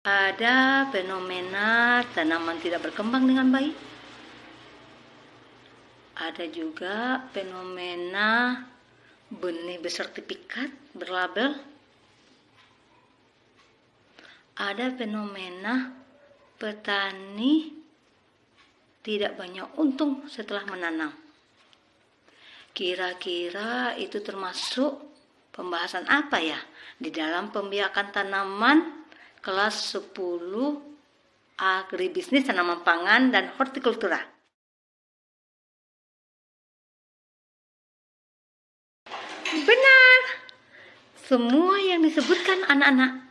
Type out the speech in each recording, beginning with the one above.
Ada fenomena tanaman tidak berkembang dengan baik. Ada juga fenomena benih bersertifikat, berlabel. Ada fenomena petani tidak banyak untung setelah menanam. Kira-kira itu termasuk pembahasan apa ya di dalam pembiakan tanaman kelas 10 agribisnis tanaman pangan dan hortikultura? Benar, semua yang disebutkan anak-anak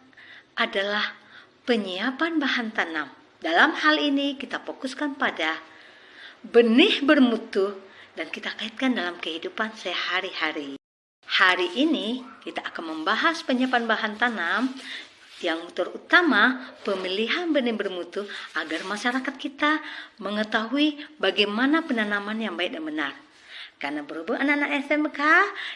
adalah penyiapan bahan tanam. Dalam hal ini kita fokuskan pada benih bermutu dan kita kaitkan dalam kehidupan sehari-hari. Hari ini kita akan membahas penyiapan bahan tanam yang terutama pemilihan benih bermutu agar masyarakat kita mengetahui bagaimana penanaman yang baik dan benar. Karena berhubung anak-anak SMK,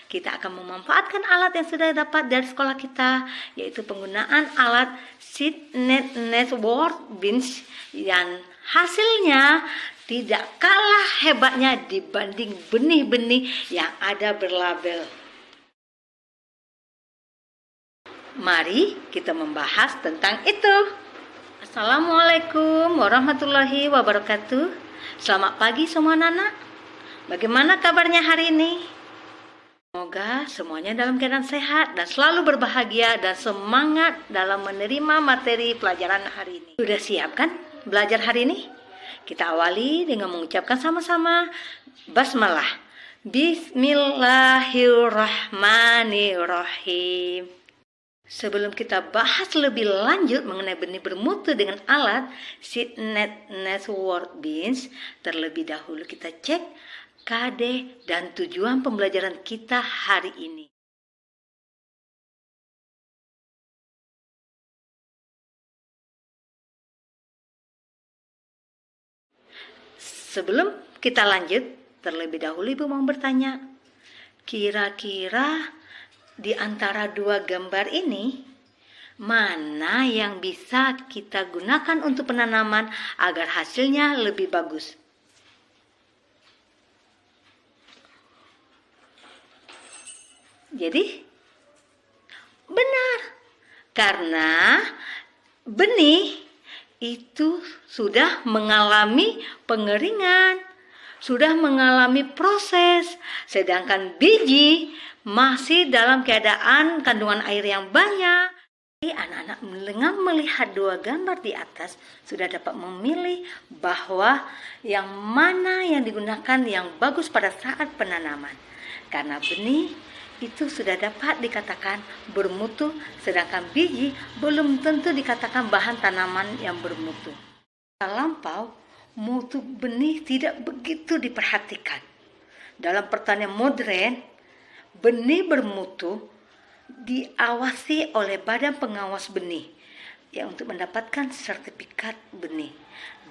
kita akan memanfaatkan alat yang sudah dapat dari sekolah kita, yaitu penggunaan alat Seed Network Beans yang hasilnya tidak kalah hebatnya dibanding benih-benih yang ada berlabel. Mari kita membahas tentang itu. Assalamualaikum warahmatullahi wabarakatuh. Selamat pagi semua anak-anak. Bagaimana kabarnya hari ini? Semoga semuanya dalam keadaan sehat dan selalu berbahagia dan semangat dalam menerima materi pelajaran hari ini. Sudah siap kan belajar hari ini? Kita awali dengan mengucapkan sama-sama basmalah. Bismillahirrahmanirrahim. Sebelum kita bahas lebih lanjut mengenai benih bermutu dengan alat Seed Network Beans, terlebih dahulu kita cek KD dan tujuan pembelajaran kita hari ini. Sebelum kita lanjut, terlebih dahulu Ibu mau bertanya, kira-kira di antara dua gambar ini, mana yang bisa kita gunakan untuk penanaman agar hasilnya lebih bagus? Jadi, benar, karena benih itu sudah mengalami pengeringan, sudah mengalami proses, sedangkan biji masih dalam keadaan kandungan air yang banyak. Jadi anak-anak dengan melihat dua gambar di atas sudah dapat memilih bahwa yang mana yang digunakan yang bagus pada saat penanaman. Karena benih itu sudah dapat dikatakan bermutu, sedangkan biji belum tentu dikatakan bahan tanaman yang bermutu. Lampau, mutu benih tidak begitu diperhatikan. Dalam pertanian modern, benih bermutu diawasi oleh Badan Pengawas Benih yang untuk mendapatkan sertifikat benih.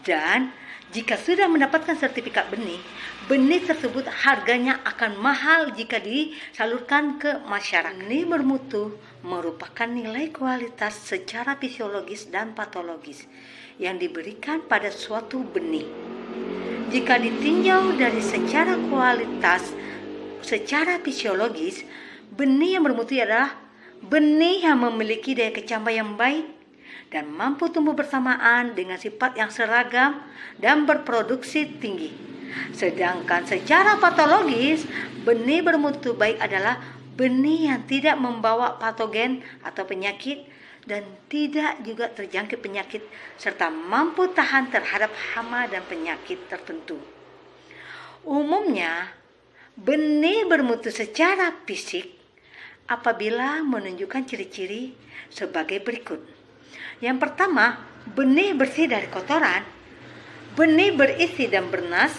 Dan jika sudah mendapatkan sertifikat benih, benih tersebut harganya akan mahal jika disalurkan ke masyarakat. Benih bermutu merupakan nilai kualitas secara fisiologis dan patologis yang diberikan pada suatu benih. Jika ditinjau dari secara kualitas, secara fisiologis, benih yang bermutu adalah benih yang memiliki daya kecambah yang baik dan mampu tumbuh bersamaan dengan sifat yang seragam dan berproduksi tinggi. Sedangkan secara patologis, benih bermutu baik adalah benih yang tidak membawa patogen atau penyakit dan tidak juga terjangkit penyakit serta mampu tahan terhadap hama dan penyakit tertentu. Umumnya, benih bermutu secara fisik apabila menunjukkan ciri-ciri sebagai berikut. Yang pertama, benih bersih dari kotoran, benih berisi dan bernas,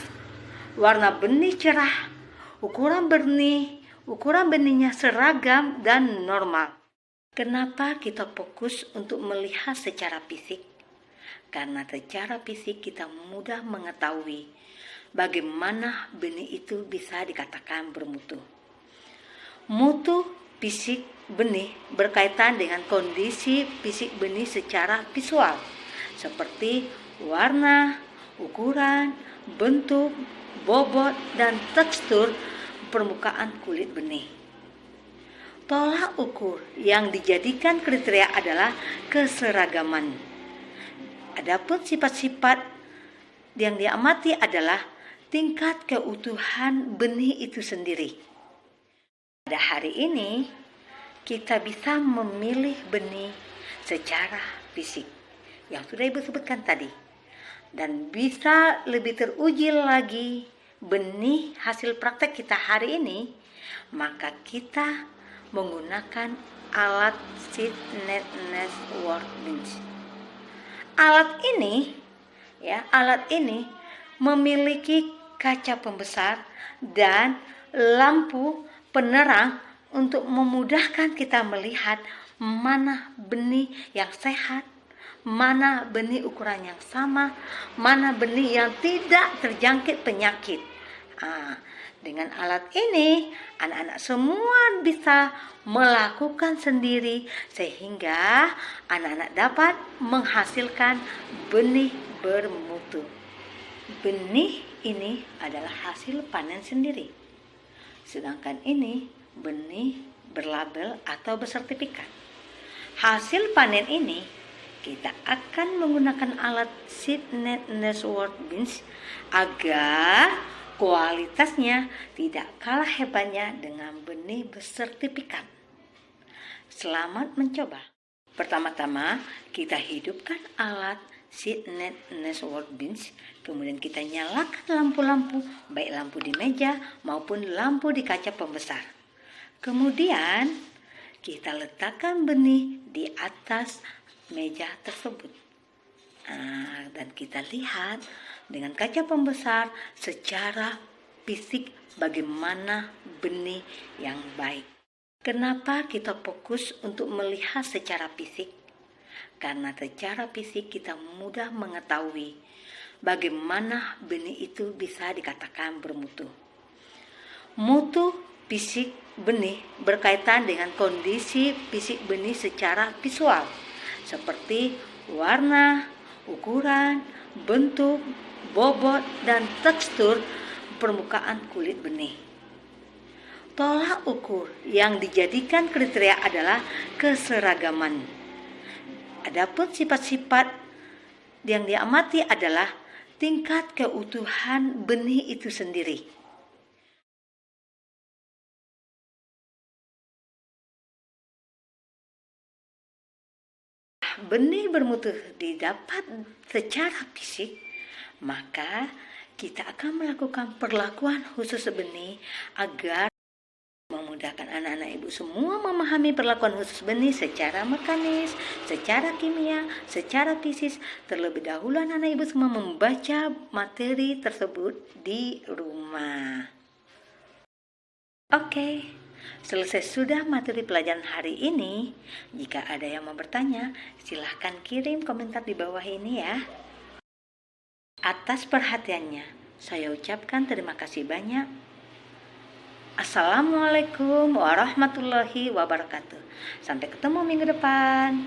warna benih cerah, ukuran benihnya seragam dan normal. Kenapa kita fokus untuk melihat secara fisik? Karena secara fisik kita mudah mengetahui bagaimana benih itu bisa dikatakan bermutu. Mutu fisik benih berkaitan dengan kondisi fisik benih secara visual, seperti warna, ukuran, bentuk, bobot, dan tekstur permukaan kulit benih. Tolak ukur yang dijadikan kriteria adalah keseragaman. Adapun sifat-sifat yang diamati adalah tingkat keutuhan benih itu sendiri. Pada hari ini, kita bisa memilih benih secara fisik yang sudah Ibu sebutkan tadi. Dan bisa lebih teruji lagi benih hasil praktek kita hari ini, maka kita menggunakan alat Seed Neatness Workbench. Alat ini memiliki kaca pembesar dan lampu penerang untuk memudahkan kita melihat mana benih yang sehat, mana benih ukuran yang sama, mana benih yang tidak terjangkit penyakit. Dengan alat ini, anak-anak semua bisa melakukan sendiri sehingga anak-anak dapat menghasilkan benih bermutu. Benih ini adalah hasil panen sendiri. Sedangkan ini benih berlabel atau bersertifikat. Hasil panen ini kita akan menggunakan alat Seed Neatness Workbench agar kualitasnya tidak kalah hebatnya dengan benih bersertifikat. Selamat mencoba. Pertama-tama kita hidupkan alat Seed Neatness Workbench, kemudian kita nyalakan lampu-lampu, baik lampu di meja maupun lampu di kaca pembesar. Kemudian kita letakkan benih di atas meja tersebut. Dan kita lihat dengan kaca pembesar secara fisik bagaimana benih yang baik. Kenapa kita fokus untuk melihat secara fisik? Karena secara fisik kita mudah mengetahui bagaimana benih itu bisa dikatakan bermutu. Mutu fisik benih berkaitan dengan kondisi fisik benih secara visual, seperti warna, ukuran, bentuk, bobot, dan tekstur permukaan kulit benih. Tolak ukur yang dijadikan kriteria adalah keseragaman. Adapun sifat-sifat yang diamati adalah tingkat keutuhan benih itu sendiri. Benih bermutu didapat secara fisik, maka kita akan melakukan perlakuan khusus benih agar memudahkan anak-anak ibu semua memahami perlakuan khusus benih secara mekanis, secara kimia, secara fisik. Terlebih dahulu anak-anak ibu semua membaca materi tersebut di rumah. Oke, selesai sudah materi pelajaran hari ini. Jika ada yang mau bertanya, silahkan kirim komentar di bawah ini ya. Atas perhatiannya, saya ucapkan terima kasih banyak. Assalamualaikum warahmatullahi wabarakatuh. Sampai ketemu minggu depan.